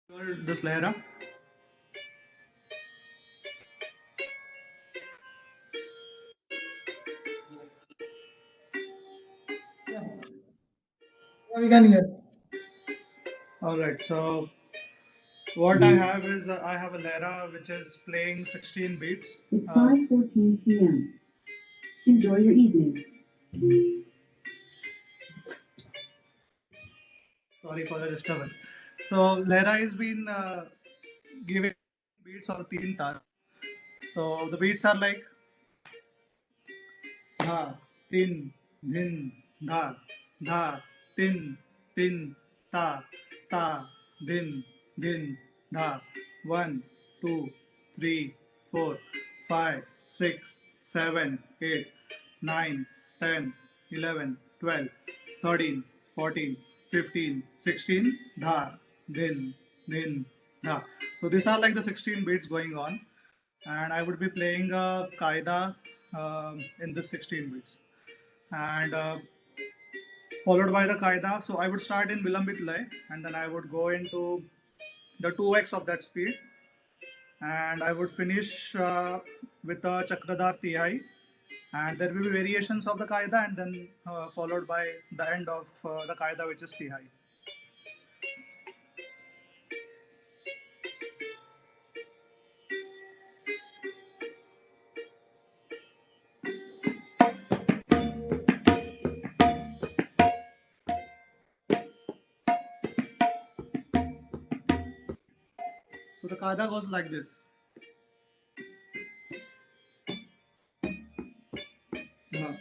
This Lehra. Yeah, we can hear. All right. So what I have is I have a Lehra which is playing 16 beats. It's 5:14 p.m. Enjoy your evening. Sorry for the disturbance. So Lehra has been giving beats or teen tar. So the beats are like dha, tin, dhin, dha, dha, tin, tin, ta, ta, din, din, dha. 1, 2, 3, 4, 5, 6, 7, 8, 9, 10, 11, 12, 13, 14, 15, 16, dha, din, din, dha. So these are like the 16 beats going on, and I would be playing a qaida in the 16 beats, and followed by the qaida. So I would start in Vilambit Lay, and then I would go into the 2x of that speed, and I would finish with a Chakradhar Tihai, and there will be variations of the qaida, and then followed by the end of the qaida, which is Tihai. So the qaida goes like this. Uh,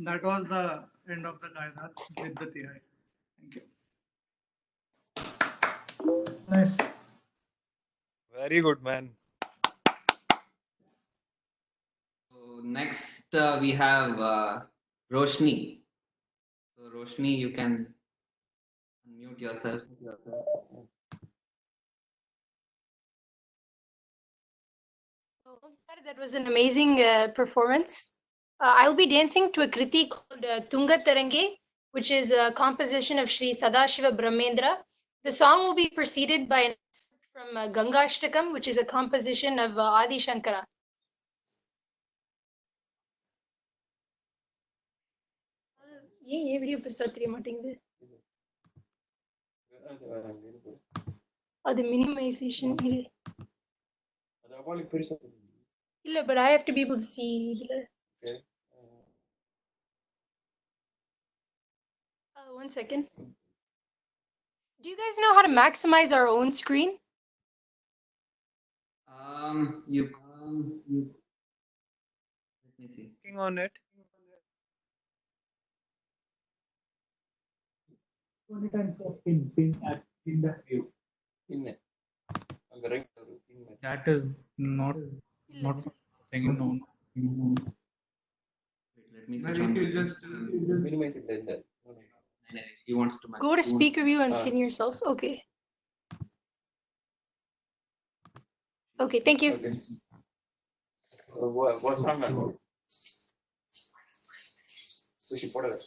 that was the end of the Qaida with the Tihai. Thank you. Nice. Very good, man. So next we have Roshni. So Roshni, you can unmute yourself. That was an amazing performance. I'll be dancing to a kriti called Tunga Tarange, which is a composition of Sri Sadashiva Brahmendra. The song will be preceded by an excerpt from Gangashtakam, which is a composition of Adi Shankara. Video the minimization. But I have to be able to see. Okay. 1 second. Do you guys know how to maximize our own screen? You let me see. Working on it. That is not something known. Wait, let me switch on. Minimize it like that. He wants to Go to speaker view and pin yourself. Okay. Okay, thank you. Okay. What's wrong, man? Sushi, put it.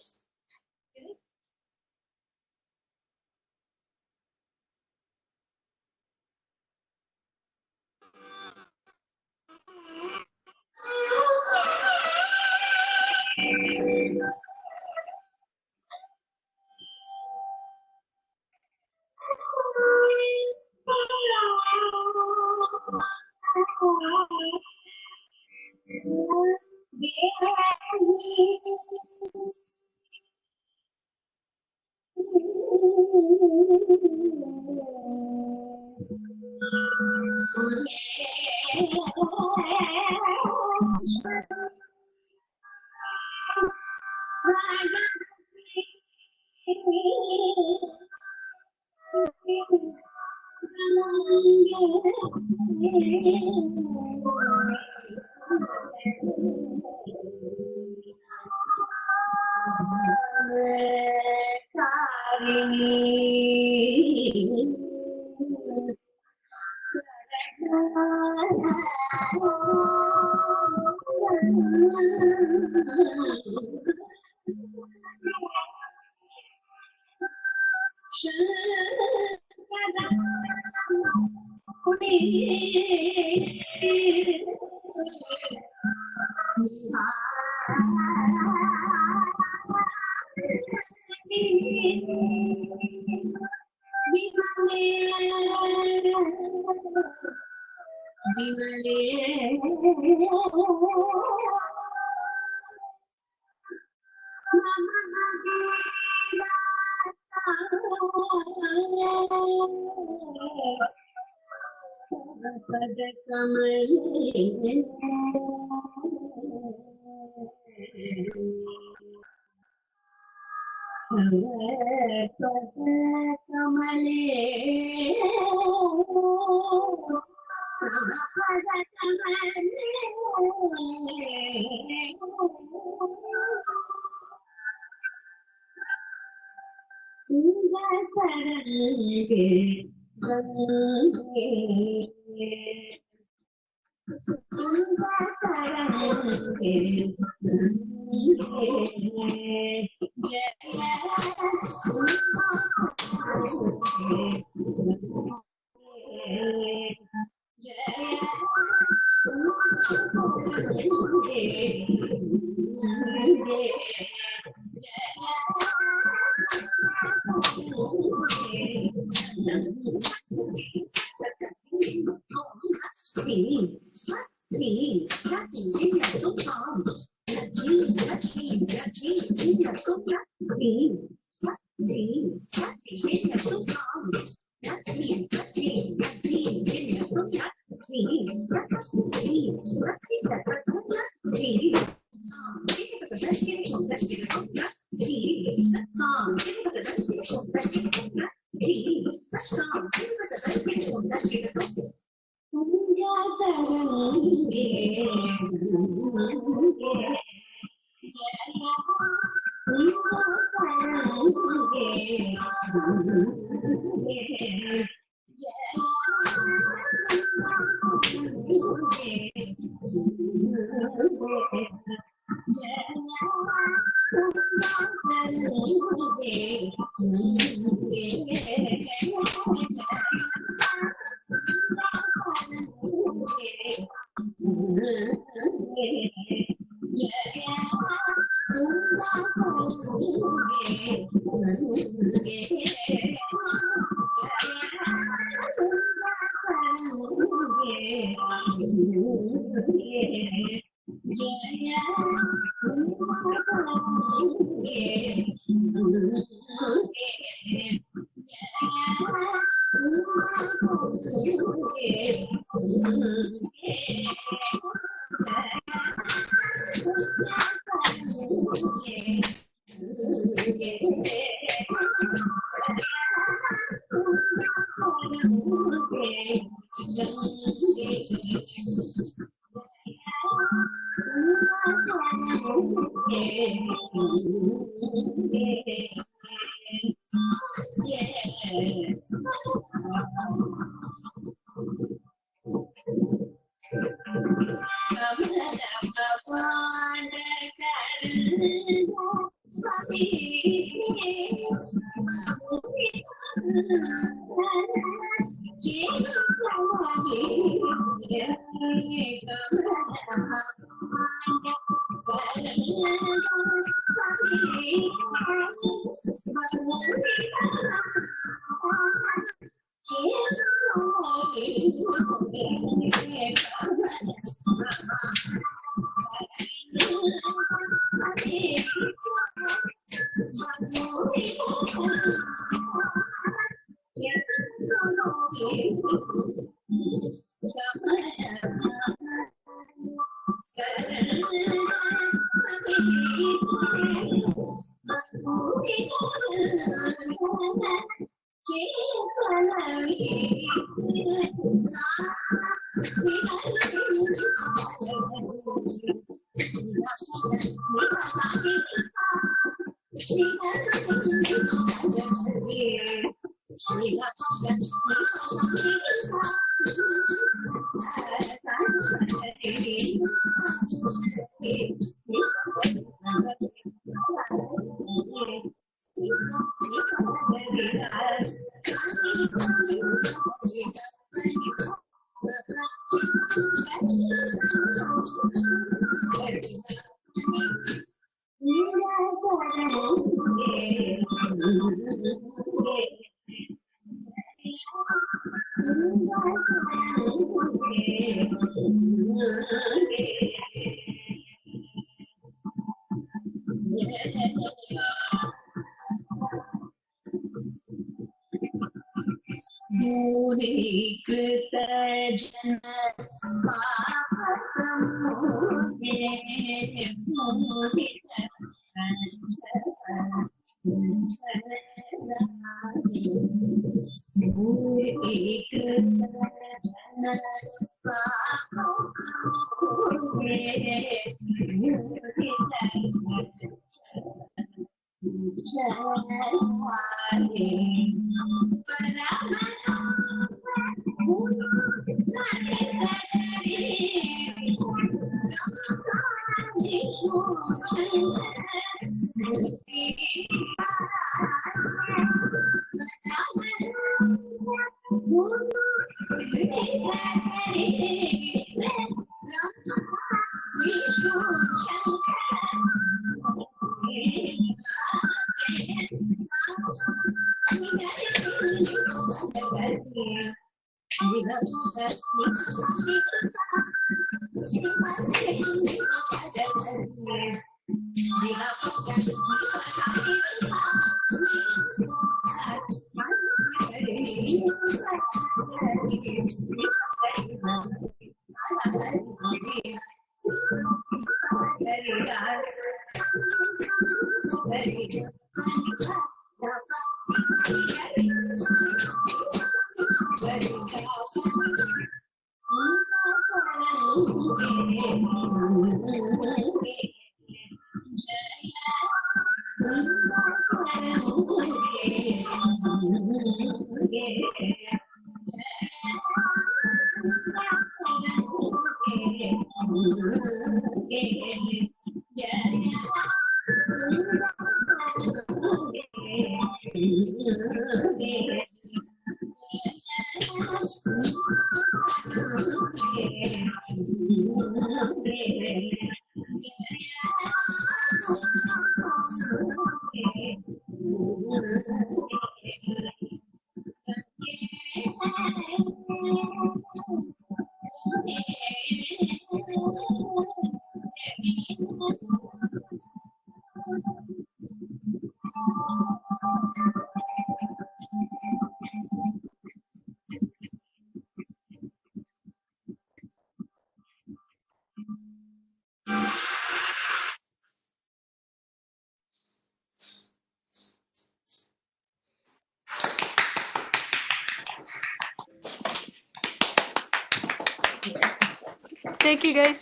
Thank you, guys.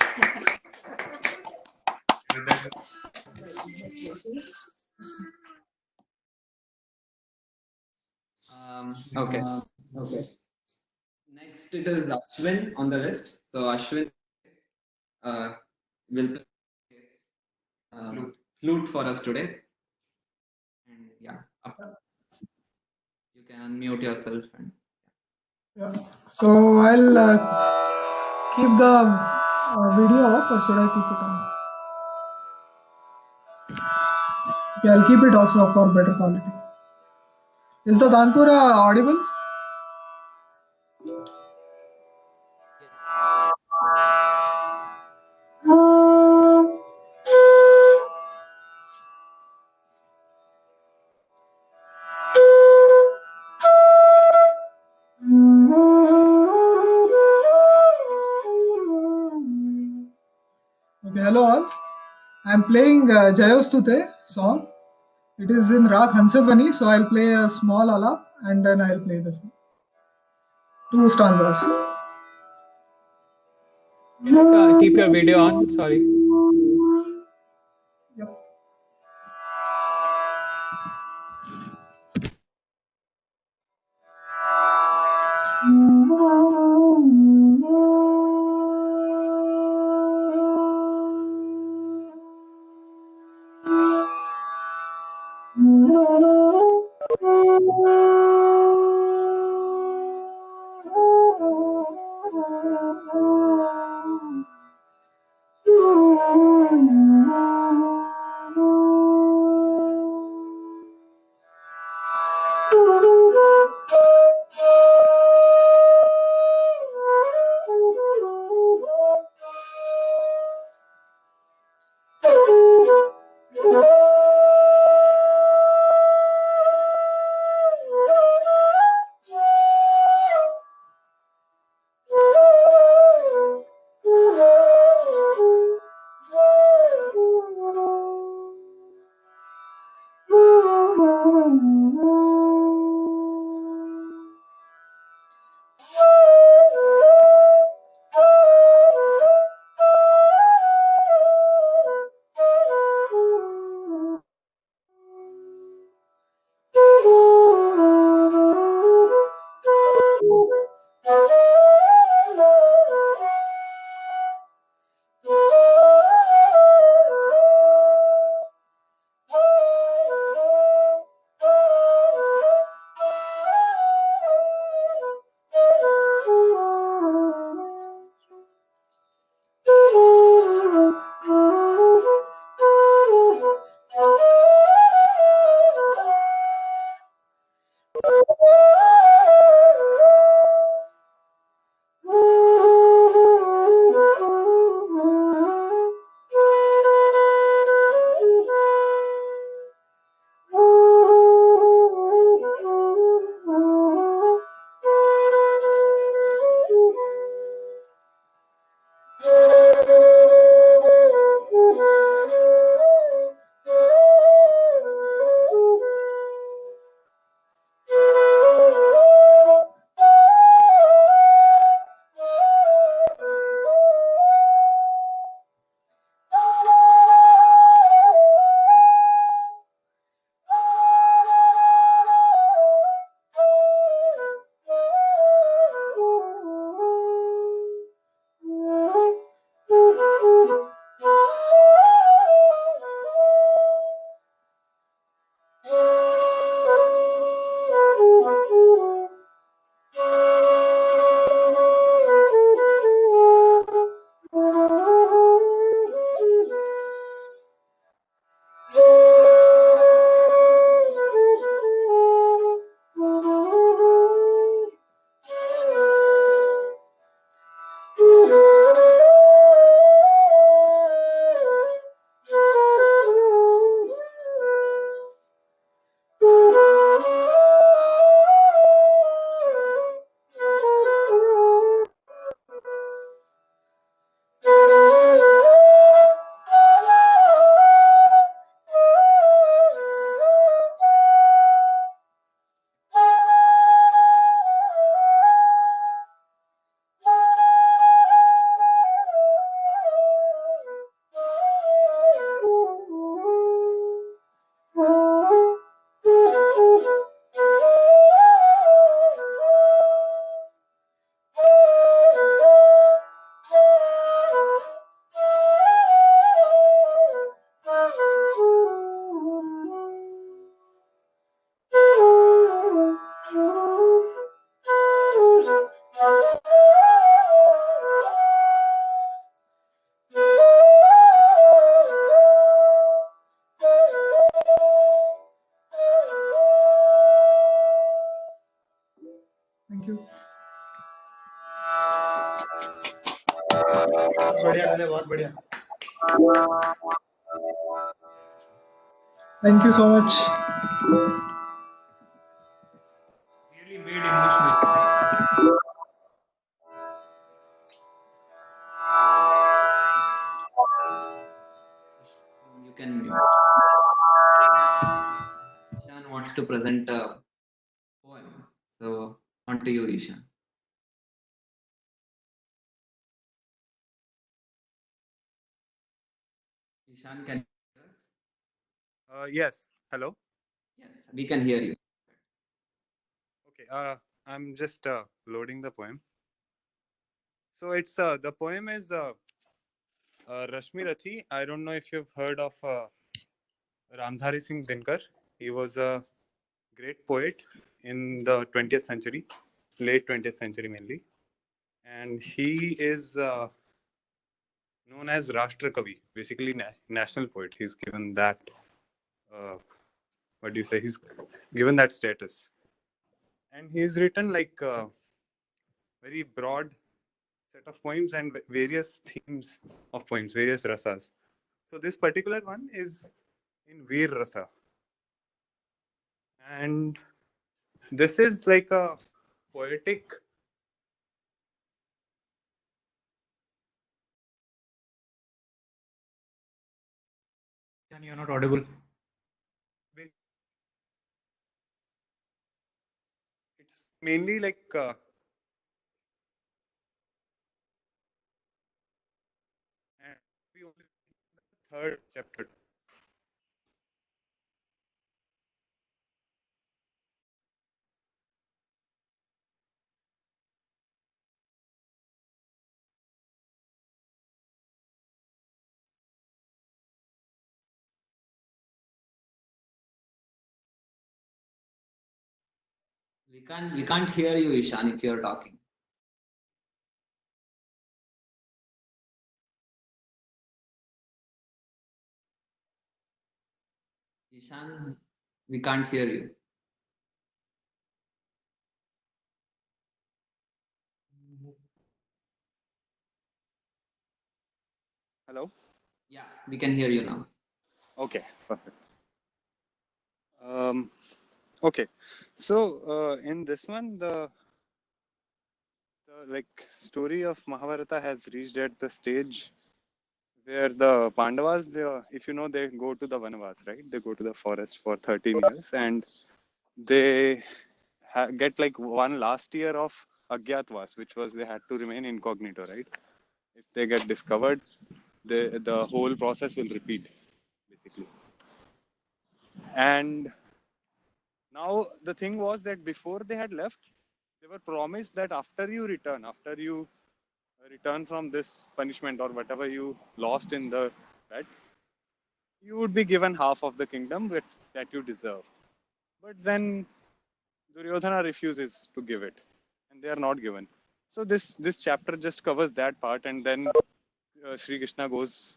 Okay. Next, it is Ashwin on the list. So Ashwin will play flute for us today. And yeah, you can unmute yourself and Yeah. So I'll keep the video off, or should I keep it on? Okay, I'll keep it also for better quality. Is the Tanpura audible? Okay, hello all. I'm playing Jayostute song. It is in Rag Hansadvani, so I'll play a small alap and then I'll play the song. 2 stanzas. Keep your video on. Sorry. Yep. बहुत बढ़िया लले, बहुत बढ़िया. Thank you so much. Really made emotional. You can mute. Ishan wants to present a poem. So on to you, Ishan. Ishan, can you hear us? Yes. Hello. Yes, we can hear you. Okay. I'm just loading the poem. So it's the poem is Rashmi Rathi. I don't know if you've heard of Ramdhari Singh Dinkar. He was a great poet in the 20th century, late 20th century mainly, and he is known as Rashtra Kavi, basically national poet. He's given that. What do you say? He's given that status, and he's written like very broad set of poems and various themes of poems, various rasas. So this particular one is in Veer Rasa, and this is like a poetic. Ishan, you're not audible. It's mainly like and we only the third chapter. We can't hear you, Ishan, if you're talking. Ishan, we can't hear you. Hello. Yeah, we can hear you now. Okay. Perfect. Okay. So in this one, the like story of Mahabharata has reached at the stage where the Pandavas, if you know, they go to the Vanavas, right? They go to the forest for 13 years, and they get like one last year of Agyatwas, which was they had to remain incognito, right? If they get discovered, the whole process will repeat, basically. And now the thing was that before they had left, they were promised that after you return from this punishment or whatever you lost in the that, you would be given half of the kingdom that you deserve. But then Duryodhana refuses to give it, and they are not given. So this chapter just covers that part, and then Sri Krishna goes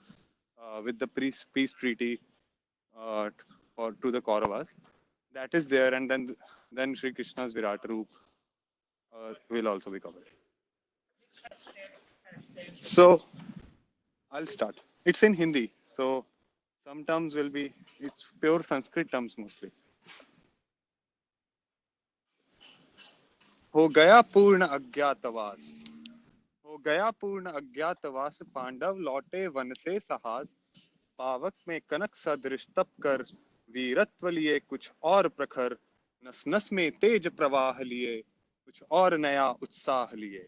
with the peace treaty to the Kauravas. That is there, and then Sri Krishna's Virat Roop will also be covered. So I'll start. It's in Hindi, so some terms will be it's pure Sanskrit terms mostly. हो गया पूर्ण अज्ञातवास हो गया पूर्ण अज्ञातवास पांडव लौटे one से साहस पावक में कनक सदृश तप कर वीरत्व लिए कुछ और प्रखर नस नस में तेज प्रवाह लिए कुछ और नया उत्साह लिए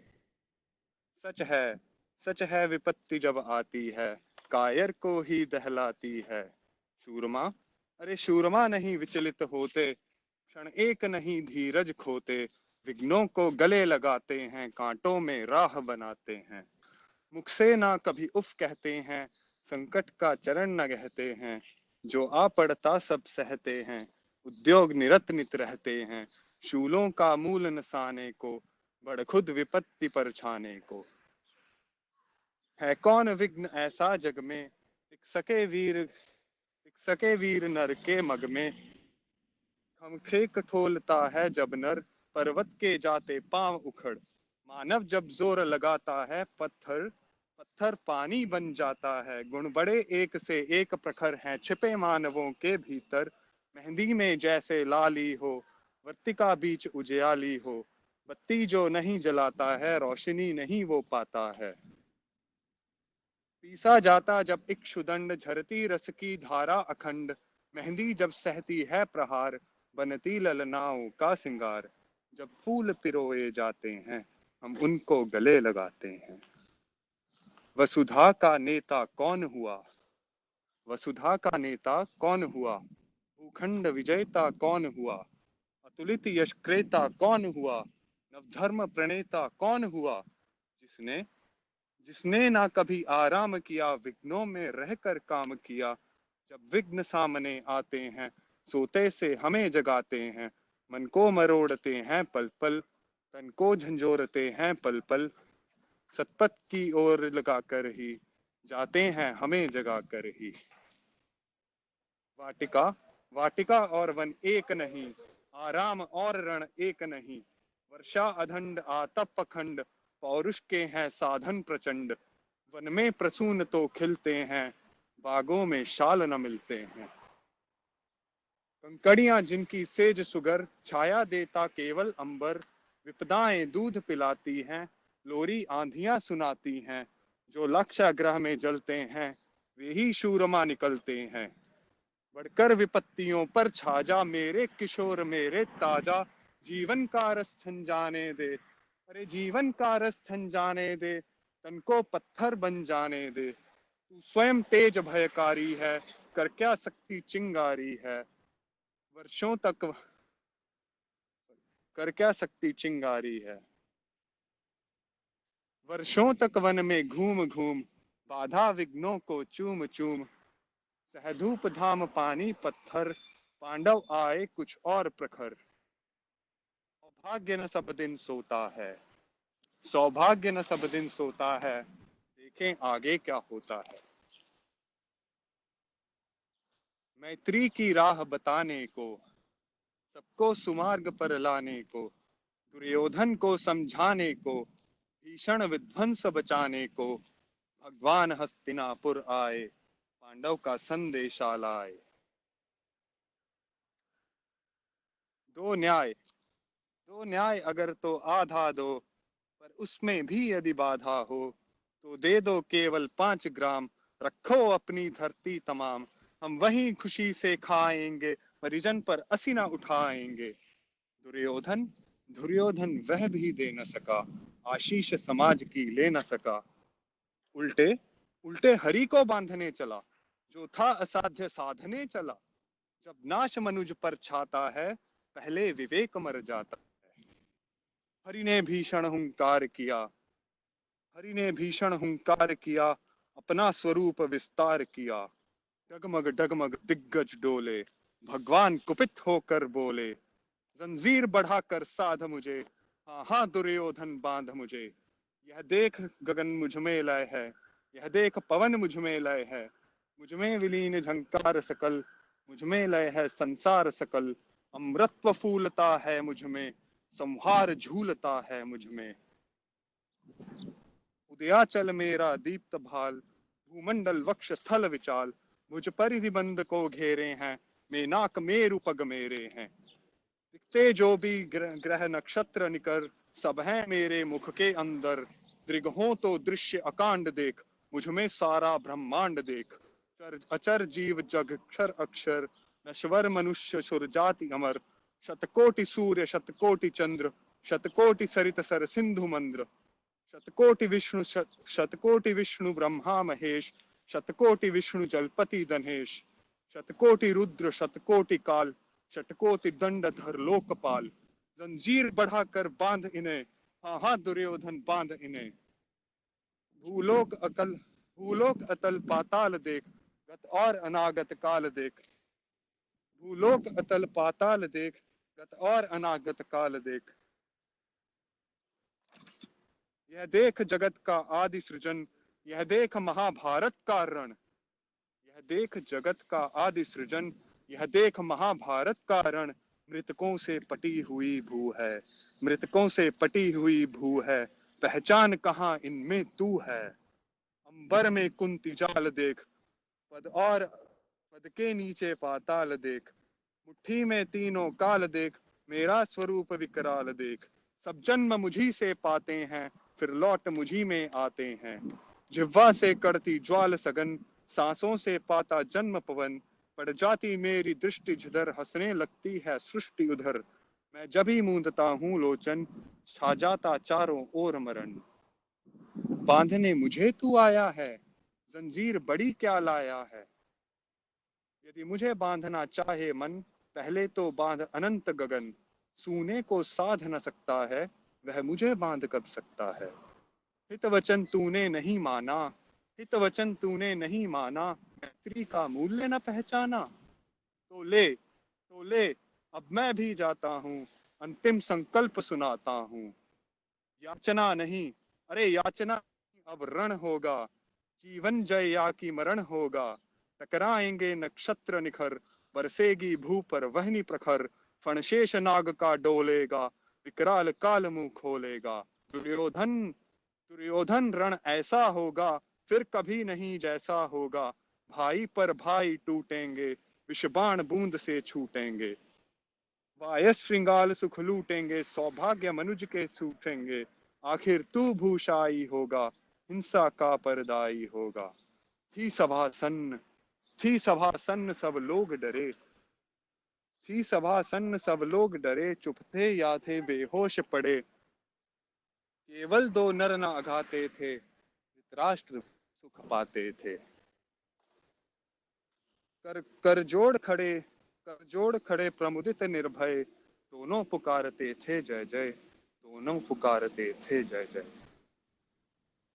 सच है विपत्ति जब आती है कायर को ही दहलाती है शूरमा अरे शूरमा नहीं विचलित होते क्षण एक नहीं धीरज खोते विघ्नों को गले लगाते हैं कांटों में राह बनाते हैं मुख से ना कभी उफ कहते हैं संकट का चरण न कहते हैं जो आ पड़ता सब सहते हैं उद्योग निरत नित रहते हैं शूलों का मूल नसाने को बड़ खुद विपत्ति पर छाने को है कौन विघ्न ऐसा जग में टिक सके वीर नर के मग में हम खेक ठोलता है जब नर पर्वत के जाते पांव उखड़ मानव जब जोर लगाता है पत्थर पत्थर पानी बन जाता है। गुण बड़े एक से एक प्रखर हैं छिपे मानवों के भीतर। मेहंदी में जैसे लाली हो, वर्तिका बीच उजियाली हो, बत्ती जो नहीं जलाता है रोशनी नहीं वो पाता है। पीसा जाता जब इक्षुदंड, झरती रस की धारा अखंड, मेहंदी जब सहती है प्रहार, बनती ललनाओं का सिंगार। जब फूल पिरोए जाते हैं हम उनको गले लगाते हैं। वसुधा का नेता कौन हुआ, वसुधा का नेता कौन हुआ, भूखंड विजेता कौन हुआ, अतुलित यश क्रेता कौन हुआ, नवधर्म प्रणेता कौन हुआ, जिसने जिसने ना कभी आराम किया, विघ्नों में रहकर काम किया। जब विघ्न सामने आते हैं सोते से हमें जगाते हैं, मन को मरोड़ते हैं पल पल, तन को झंझोरते हैं पल पल, सतपथ की ओर लगाकर ही जाते हैं हमें जगाकर ही। वाटिका वाटिका और वन एक नहीं, आराम और रण एक नहीं, वर्षा अधंड आतप अखंड, पौरुष के हैं साधन प्रचंड। वन में प्रसून तो खिलते हैं, बागों में शाल न मिलते हैं। कंकड़ियां जिनकी सेज सुगर, छाया देता केवल अंबर, विपदाएं दूध पिलाती हैं, लोरी आंधियां सुनाती हैं। जो लक्ष्य ग्रह में जलते हैं वे ही शूरमा निकलते हैं। बढ़कर विपत्तियों पर छा जा मेरे किशोर मेरे ताजा, जीवन का रस छन जाने दे, अरे जीवन का रस छन जाने दे, तन को पत्थर बन जाने दे। तू स्वयं तेज भयकारी है, कर क्या सकती चिंगारी है, वर्षों तक कर क्या सकती चिंगारी है। वर्षों तक वन में घूम घूम, बाधा विघ्नों को चूम चूम, सहधूप धाम पानी पत्थर, पांडव आए कुछ और प्रखर। सौभाग्य न सब दिन सोता है, सौभाग्य न सब दिन सोता है, देखें आगे क्या होता है। मैत्री की राह बताने को, सबको सुमार्ग पर लाने को, दुर्योधन को समझाने को, भीषण विध्वंस बचाने को, भगवान हस्तिनापुर आए, पांडव का संदेशा लाए। दो न्याय अगर तो आधा दो, पर उसमें भी यदि बाधा हो, तो दे दो केवल 5 ग्राम, रखो अपनी धरती तमाम। हम वहीं खुशी से खाएंगे, परिजन पर असीना उठाएंगे। दुर्योधन दुर्योधन वह भी दे न सका, आशीष समाज की ले न सका। उल्टे उल्टे हरि को बांधने चला, जो था असाध्य साधने चला। जब नाश मनुज पर छाता है, पहले विवेक मर जाता है। हरि ने भीषण हुंकार किया, हरि ने भीषण हुंकार किया, अपना स्वरूप विस्तार किया। डगमग डगमग दिग्गज डोले, भगवान कुपित होकर बोले, जंजीर बढ़ाकर साध मुझे, हाँ हाँ दुर्योधन बांध मुझे। यह देख गगन मुझ में लय है, यह देख पवन मुझ में लय है, मुझ में विलीन झंकार सकल, मुझ में लय है संसार सकल। अमृतत्व फूलता है मुझ में, संहार झूलता है मुझ में। उदयाचल मेरा दीप्त भाल, भूमंडल वक्ष स्थल विचाल, मुझ परिधि बंद को घेरे हैं, मेनाक मेरु पग मेरे हैं। दिखते जो भी ग्रह नक्षत्र निकर, सब हैं मेरे मुख के अंदर। दृग हो तो दृश्य अकांड देख, मुझ में सारा ब्रह्मांड देख। अचर जीव जग क्षर अक्षर, नश्वर मनुष्य सुर जाति अमर। शतकोटि सूर्य शतकोटि चंद्र, शतकोटि सरित सर सिंधु मंद्र। शतकोटि विष्णु ब्रह्मा महेश, शतकोटि विष्णु जलपति धनेश। शतकोटि रुद्र शतकोटि काल, शतकोटि दंडधर लोकपाल। जंजीर बढ़ाकर बांध इन्हें, हाँ हाँ दुर्योधन बांध इन्हें। भूलोक अतल पाताल देख, गत और अनागत काल देख। भूलोक अतल पाताल देख, गत और अनागत काल देख। यह देख जगत का आदि सृजन, यह देख महाभारत का रण। यह देख जगत का आदि सृजन, यह देख महाभारत का रण। मृतकों से पटी हुई भू है, मृतकों से पटी हुई भू है, पहचान कहाँ इनमें तू है। अंबर में कुंती जाल देख, पद के नीचे पाताल देख, मुट्ठी में तीनों काल देख, मेरा स्वरूप विकराल देख। सब जन्म मुझी से पाते हैं, फिर लौट मुझी में आते हैं। जिह्वा से कड़ती ज्वाल सगन, सांसों से पाता जन्म पवन। पड़ जाती मेरी दृष्टि जिधर, हंसने लगती है सृष्टि उधर। मैं जब ही मूंदता हूँ लोचन, छा जाता चारों ओर मरण। बांधने मुझे तू आया है, जंजीर बड़ी क्या लाया है। यदि मुझे बांधना चाहे मन, पहले तो बांध अनंत गगन। सूने को साध न सकता है, वह मुझे बांध कब सकता है। हित वचन तूने नहीं माना, हित वचन तूने नहीं माना, मैत्री का मूल्य न पहचाना। तो ले अब मैं भी जाता हूँ, अंतिम संकल्प सुनाता हूँ। याचना नहीं, अरे याचना अब रण होगा। जीवन जय या कि मरण होगा। टकराएंगे नक्षत्र निखर, बरसेगी भू पर वहनी प्रखर। फणशेष नाग का डोलेगा, विकराल काल मुंह खोलेगा। दुर्योधन रण ऐसा होगा, फिर कभी नहीं जैसा होगा। भाई पर भाई टूटेंगे, विषबाण बूंद से छूटेंगे। वायस श्रृंगाल सुख लूटेंगे, सौभाग्य मनुज के छूटेंगे। आखिर तू भूषाई होगा, हिंसा का परदाई होगा। थी सभा सन्न, थी सभा सन्न सब लोग डरे, थी सभा सन्न सब लोग डरे। चुप थे या थे बेहोश पड़े, केवल दो नर न अघाते थे, धृतराष्ट्र सुख पाते थे। कर जोड़ खड़े प्रमुदित निर्भय, दोनों पुकारते थे जय जय, दोनों पुकारते थे जय जय।